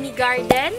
mini garden.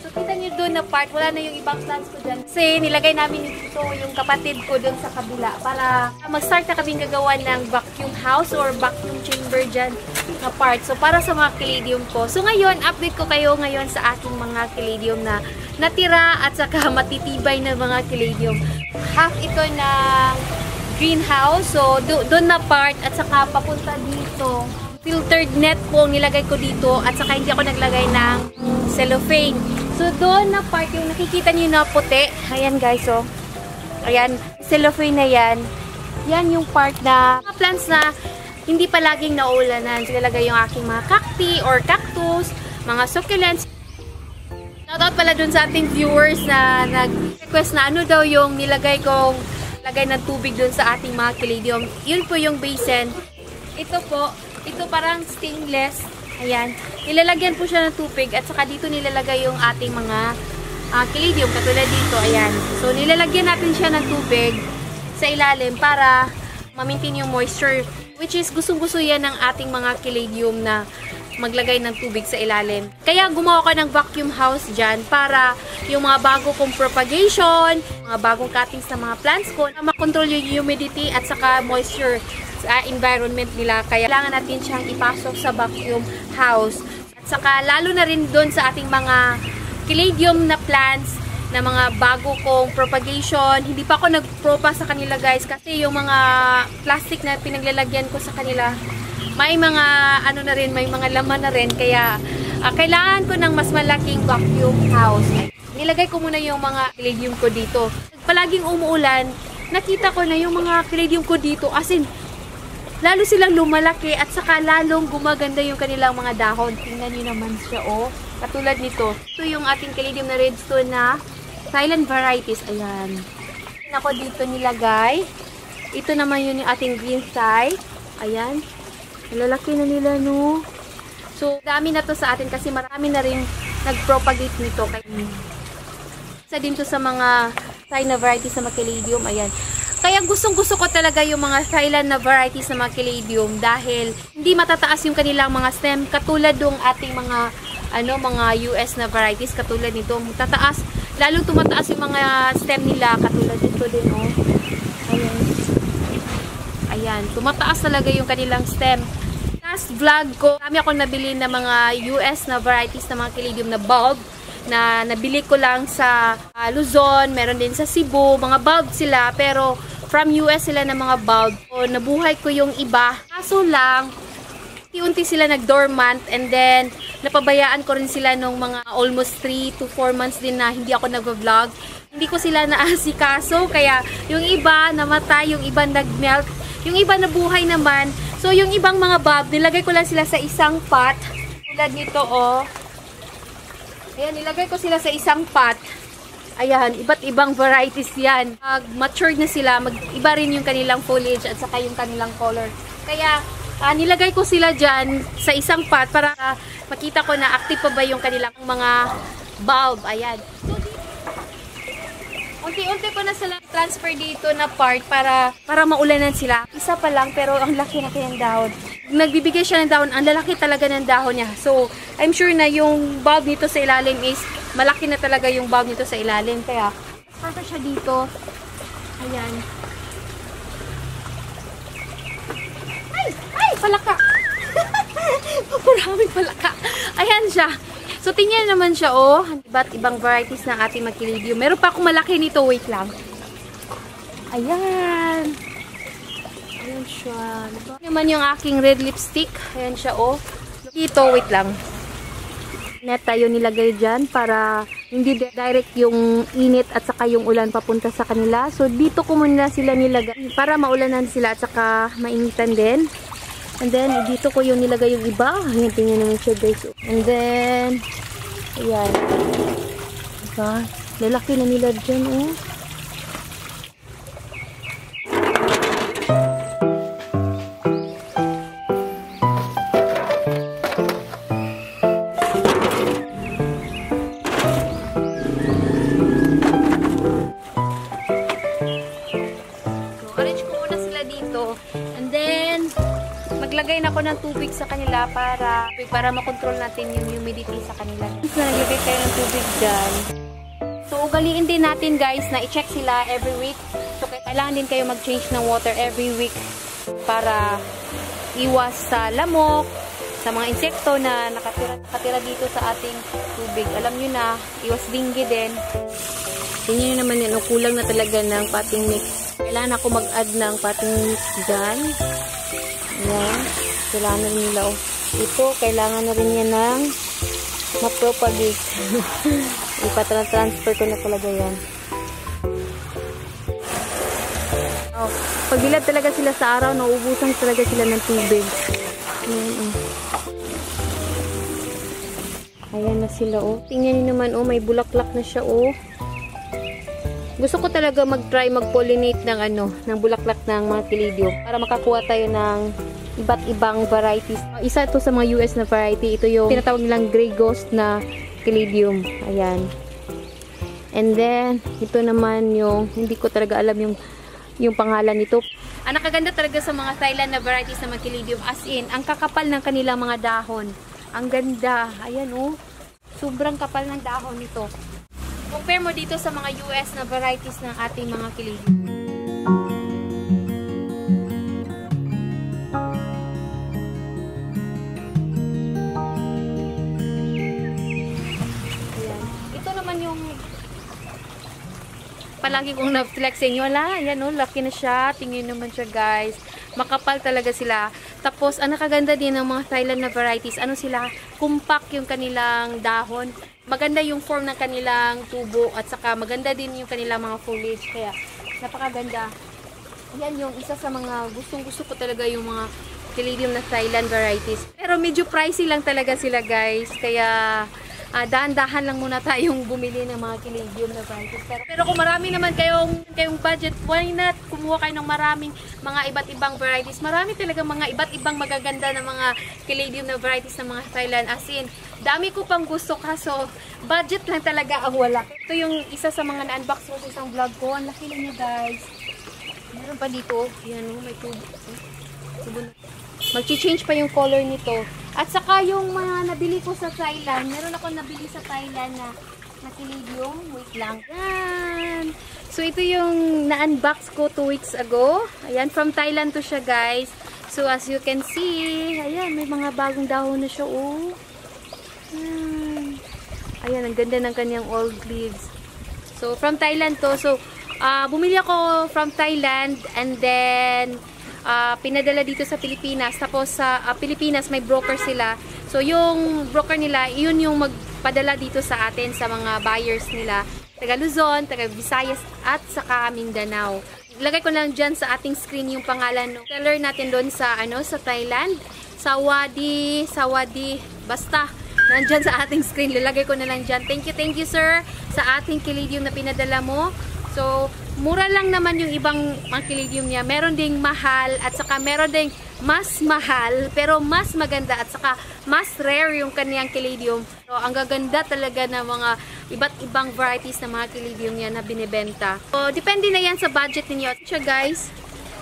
So, kita niyo doon na part, wala na yung ibang plants ko dyan. Kasi nilagay namin dito yung kapatid ko doon sa kabila para mag-start na kaming gagawa ng vacuum house or vacuum chamber dyan na part. So, para sa mga caladium ko. So, ngayon, update ko kayo ngayon sa aking mga caladium na natira at saka matitibay na mga caladium. Half ito ng greenhouse. So, doon na part at saka papunta dito. Filtered net po nilagay ko dito at saka hindi ako naglagay ng cellophane. So, doon na part yung nakikita niyo na puti. Ayan guys, oh. Ayan, cellophane na yan. Yan yung part na mga plants na hindi palaging nauulanan. Silalagay yung aking mga cacti or cactus, mga succulents. Shoutout pala dun sa ating viewers na nag-request na ano daw yung nilagay kong lagay ng tubig dun sa ating mga caladium. Yun po yung basin. Ito po, ito parang stainless. Ayan. Nilalagyan po siya ng tubig at saka dito nilalagay yung ating mga caladium. Katulad dito, ayan. So, nilalagyan natin siya ng tubig sa ilalim para ma-maintain yung moisture. Which is, gustong-gusto yan ng ating mga caladium na maglagay ng tubig sa ilalim. Kaya gumawa ko ng vacuum house dyan para yung mga bago kong propagation, mga bagong cuttings ng mga plants ko, na makontrol yung humidity at saka moisture sa environment nila. Kaya kailangan natin siyang ipasok sa vacuum house. At saka lalo na rin doon sa ating mga caladium na plants na mga bago kong propagation. Hindi pa ako nag-propa sa kanila guys kasi yung mga plastic na pinaglalagyan ko sa kanila may mga ano na rin, may mga laman na rin. Kaya kailangan ko ng mas malaking vacuum house. Nilagay ko muna yung mga caladium ko dito. Palaging umuulan, nakita ko na yung mga caladium ko dito as in lalo silang lumalaki at saka lalong gumaganda yung kanilang mga dahon. Tingnan nyo naman siya, oh. Katulad nito. Ito yung ating caladium na redstone na silent varieties. Ayan. Ako dito nilagay. Ito naman yun yung ating green thigh. Ayan. Lalaki na nila, no? So, dami na to sa atin kasi marami na rin nag-propagate nito. Isa din to sa mga silent varieties na caladium. Ayan. Kaya gustong-gusto ko talaga yung mga silent na varieties na mga caladium dahil hindi matataas yung kanilang mga stem katulad ng ating mga mga US na varieties katulad nito. Tataas, lalo tumataas yung mga stem nila katulad nito din, oh. Ayan. Ayan, tumataas talaga yung kanilang stem. Last vlog ko, kami ako nabili ng mga US na varieties na mga caladium na bulb na nabili ko lang sa Luzon, meron din sa Cebu, mga bulb sila, pero from US sila na mga bulb. So, nabuhay ko yung iba. Kaso lang, unti-unti sila nag-dormant and then napabayaan ko rin sila nung mga almost 3 to 4 months din na hindi ako nag-vlog. Hindi ko sila naasikaso, kaya yung iba namatay, yung iba nag-melt, yung iba nabuhay naman. So, yung ibang mga bulb, nilagay ko lang sila sa isang pot. Tulad nito, oh. Ayan, nilagay ko sila sa isang pot. Ayan, iba't ibang varieties yan. Pag matured na sila, mag-iba rin yung kanilang foliage at saka yung kanilang color. Kaya, nilagay ko sila dyan sa isang pot para makita ko na active pa ba yung kanilang mga bulb. Ayan. So, unti-unti ko na sila transfer dito na part para maulanan sila. Isa pa lang, pero ang laki na kayang dahon. Nagbibigay siya ng dahon, ang lalaki talaga ng dahon niya. So, I'm sure na yung bulb nito sa ilalim is malaki na talaga yung bulb nito sa ilalim. Kaya, transfer siya dito. Ayan. Ay! Palaka! Maraming palaka. Ayan siya. So, tingnan naman siya, oh. Iba't ibang varieties ng ating caladium. Meron pa akong malaki nito. Wait lang. Ayan. Ayan siya. Ito naman yung aking red lipstick. Ayan siya, oh. Dito, wait lang. Net tayo nilagay dyan para hindi direct yung init at saka yung ulan papunta sa kanila. So, dito ko muna sila nilagay para maulanan sila at saka mainitan din. And then, dito ko yung nilagay yung iba. Ayan, tingnan naman siya, guys. And then, ayan. Diba? Lalaki na nila dyan, oh. Maglagay na ako ng tubig sa kanila para makontrol natin yung humidity sa kanila. Naglagay kayo ng tubig dyan. So, ugaliin din natin guys na i-check sila every week. So, kailangan din kayo mag-change ng water every week para iwas sa lamok, sa mga insekto na nakatira dito sa ating tubig. Alam nyo na, iwas dengue din. Tingnan nyo naman yan, kulang na talaga ng potting mix. Kailangan ako mag-add ng potting mix dyan. Ayan. Kailangan na rin nila. Ito, kailangan na rin yan ng ma-propagate. Ipatransfer ko na talaga yan. Pag bilad talaga sila sa araw, nauubusan talaga sila ng tubig. Ayan na sila, Tingnan niyo naman, may bulaklak na siya, Gusto ko talaga mag-try mag-pollinate ng bulaklak ng mga Caladium para makakuha tayo ng iba't ibang varieties. Isa ito sa mga US na variety. Ito yung tinatawag nilang gray ghost na Caladium. Ayan. And then, ito naman yung, hindi ko talaga alam yung pangalan nito. Ang nakaganda talaga sa mga Thailand na varieties ng mga Caladium, as in, ang kakapal ng kanilang mga dahon. Ang ganda. Ayan, sobrang kapal ng dahon nito. Compare mo dito sa mga US na varieties ng ating mga Caladium. Ayan. Ito naman yung palagi kong na-flex sa inyo. Ayan, laki na siya. Tingin naman siya, guys. Makapal talaga sila. Tapos, ang nakaganda din ng mga Thailand na varieties, sila, compact yung kanilang dahon. Maganda yung form ng kanilang tubo at saka maganda din yung kanilang mga foliage. Kaya, napakaganda. Yan yung isa sa mga gustong-gusto ko talaga yung mga Caladium na Thailand varieties. Pero medyo pricey lang talaga sila, guys. Kaya, dahan-dahan lang muna tayong bumili ng mga Caladium na varieties. Pero kung marami naman kayong budget, why not kumuha kayo ng maraming mga iba't ibang varieties. Marami talaga mga iba't ibang magaganda na mga Caladium na varieties ng mga Thailand. As in, dami ko pang gusto kaso budget lang talaga ang wala. Ito yung isa sa mga na-unbox ko sa isang vlog ko. Ang laki lang niya, guys. Meron pa dito. Yan, may tubo. Mag-change pa yung color nito. At saka yung mga nabili ko sa Thailand, meron ako nabili sa Thailand na Caladium. Wait lang. Yan. So, ito yung na-unbox ko 2 weeks ago. Ayan, from Thailand to siya, guys. So, as you can see, ayan, may mga bagong dahon na siya, Ayan, ang ganda ng kanyang old leaves. So, from Thailand to. So, bumili ako from Thailand and then pinadala dito sa Pilipinas. Tapos sa Pilipinas may broker sila. So yung broker nila, yun yung magpadala dito sa atin sa mga buyers nila. Taga Luzon, taga Visayas at saka Mindanao. Ilagay ko lang dyan sa ating screen yung pangalan ng seller natin doon sa sa Thailand. Sawadi, basta nandyan sa ating screen. Lalagay ko na lang dyan. Thank you sir sa ating Caladium na pinadala mo. So, mura lang naman yung ibang mga Caladium niya. Meron ding mahal at saka meron ding mas mahal pero mas maganda at saka mas rare yung kaniyang Caladium. So, ang gaganda talaga ng mga iba't ibang varieties ng mga Caladium niya na binibenta. So, depende na yan sa budget ninyo. Siya guys.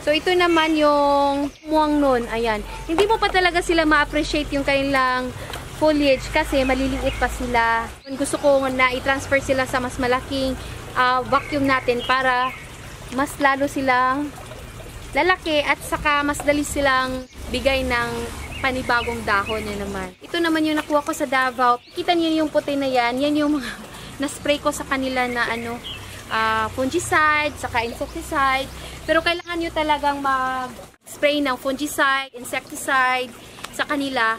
So, ito naman yung muwang nun. Ayan. Hindi mo pa talaga sila ma-appreciate yung kanilang foliage kasi maliliit pa sila. Gusto ko na i-transfer sila sa mas malaking vacuum natin para mas lalo silang lalaki at saka mas dali silang bigay ng panibagong dahon na naman. Ito naman yung nakuha ko sa Davao. Kita niyo yung puti na yan. Yan yung mga na-spray ko sa kanila na fungicide, saka insecticide. Pero kailangan nyo talagang mag-spray ng fungicide, insecticide sa kanila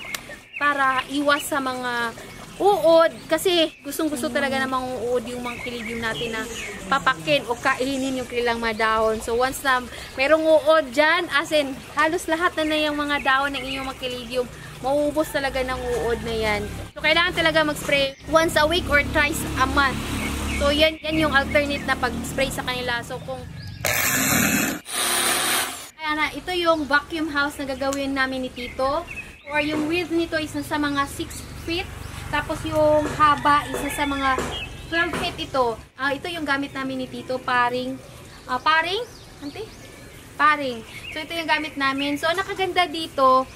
para iwas sa mga uod. Kasi gustong-gusto talaga na mga uod yung mga Caladium natin na papakin o kainin yung kanilang mga dahon. So once na merong uod dyan, as in halos lahat na yung mga dahon ng inyong mga Caladium, mauubos talaga ng uod na yan. So kailangan talaga mag-spray once a week or twice a month. So yan yung alternate na pag-spray sa kanila. So kung kaya na, ito yung vacuum house na gagawin namin ni Tito. Or yung width nito is nasa mga 6 feet. Tapos yung haba isa sa mga 12 feet ito. Ito yung gamit namin ni Tito, paring. Paring? Ante? Paring. So ito yung gamit namin. So nakaganda dito,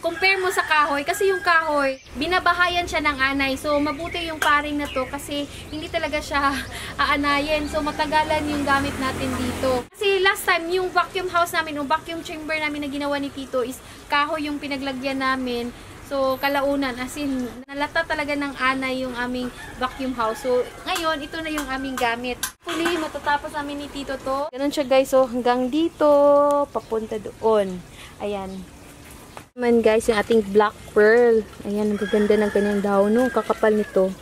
compare mo sa kahoy, kasi yung kahoy, binabahayan siya ng anay. So, mabuti yung paring na to kasi hindi talaga siya aanayin. So, matagalan yung gamit natin dito. Kasi last time, yung vacuum house namin, o vacuum chamber namin na ginawa ni Tito is kahoy yung pinaglagyan namin. So, kalaunan, as in, nalata talaga ng anay yung aming vacuum house. So, ngayon, ito na yung aming gamit. Huli, matatapos namin ni Tito to. Ganun siya guys, so hanggang dito, papunta doon. Ayan. Naman guys, yung ating black pearl. Ayan, ang gaganda ng kanyang daon, no? Kakapal nito.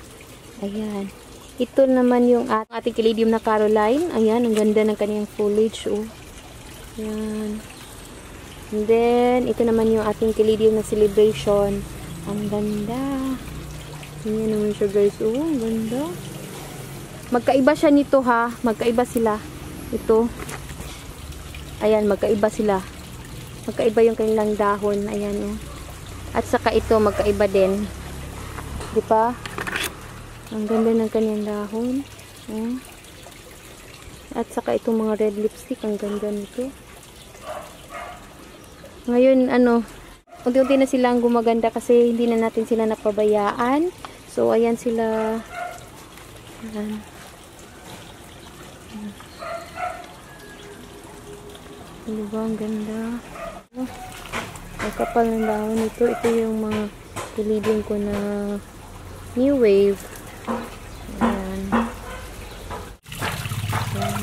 Ayan. Ito naman yung ating Caladium na Caroline. Ayan, ang ganda ng kanyang foliage, oh. Ayan. And then, ito naman yung ating Caladium na Celebration. Ang ganda. Ayan naman siya guys, oh. Ang ganda. Magkaiba siya nito, ha. Magkaiba sila. Ito. Ayan, magkaiba sila. Magkaiba yung kanilang dahon. Ayan, oh. At saka ito, magkaiba din. Di ba? Ang ganda ng kanyang dahon. Oh. At saka itong mga red lipstick. Ang ganda nito. Ngayon, unti-unti na silang gumaganda kasi hindi na natin sila napabayaan. So, ayan sila. Ayan. Diba? Ang ganda. Ang kapal ng dahon nito. Ito yung mga Caladium ko na new wave. Ayan. Ayan.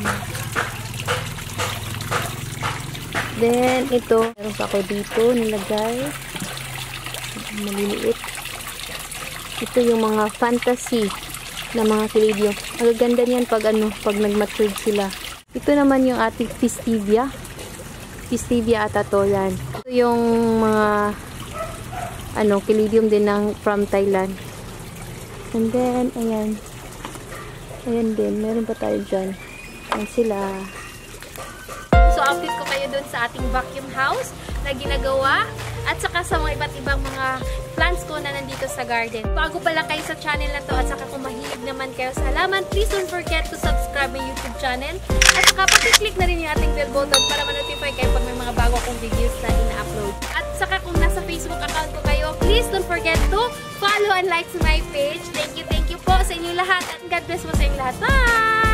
Then, ito. Meron pa ako dito nilagay. Maliliit. Ito yung mga fantasy na mga Caladium. Ang ganda niyan pag nag-matured sila. Ito naman yung ating Festivia. Festivia ata to, yan. Ito yung mga Caladium din from Thailand. And then, ayan. Ayan din. Meron pa tayo dyan. Ayan sila. So, update ko kayo dun sa ating vacuum house na ginagawa. At saka sa mga iba't ibang mga plants ko na nandito sa garden. Bago pa lang kayo sa channel na to at saka kung mahilig naman kayo sa halaman, please don't forget to subscribe my YouTube channel. At saka pati-click na rin yung ating bell button para ma-notify kayo pag may mga bago akong videos na ina-upload. At saka kung nasa Facebook account ko kayo, please don't forget to follow and like to my page. Thank you po sa inyo lahat at God bless mo sa inyo lahat. Bye!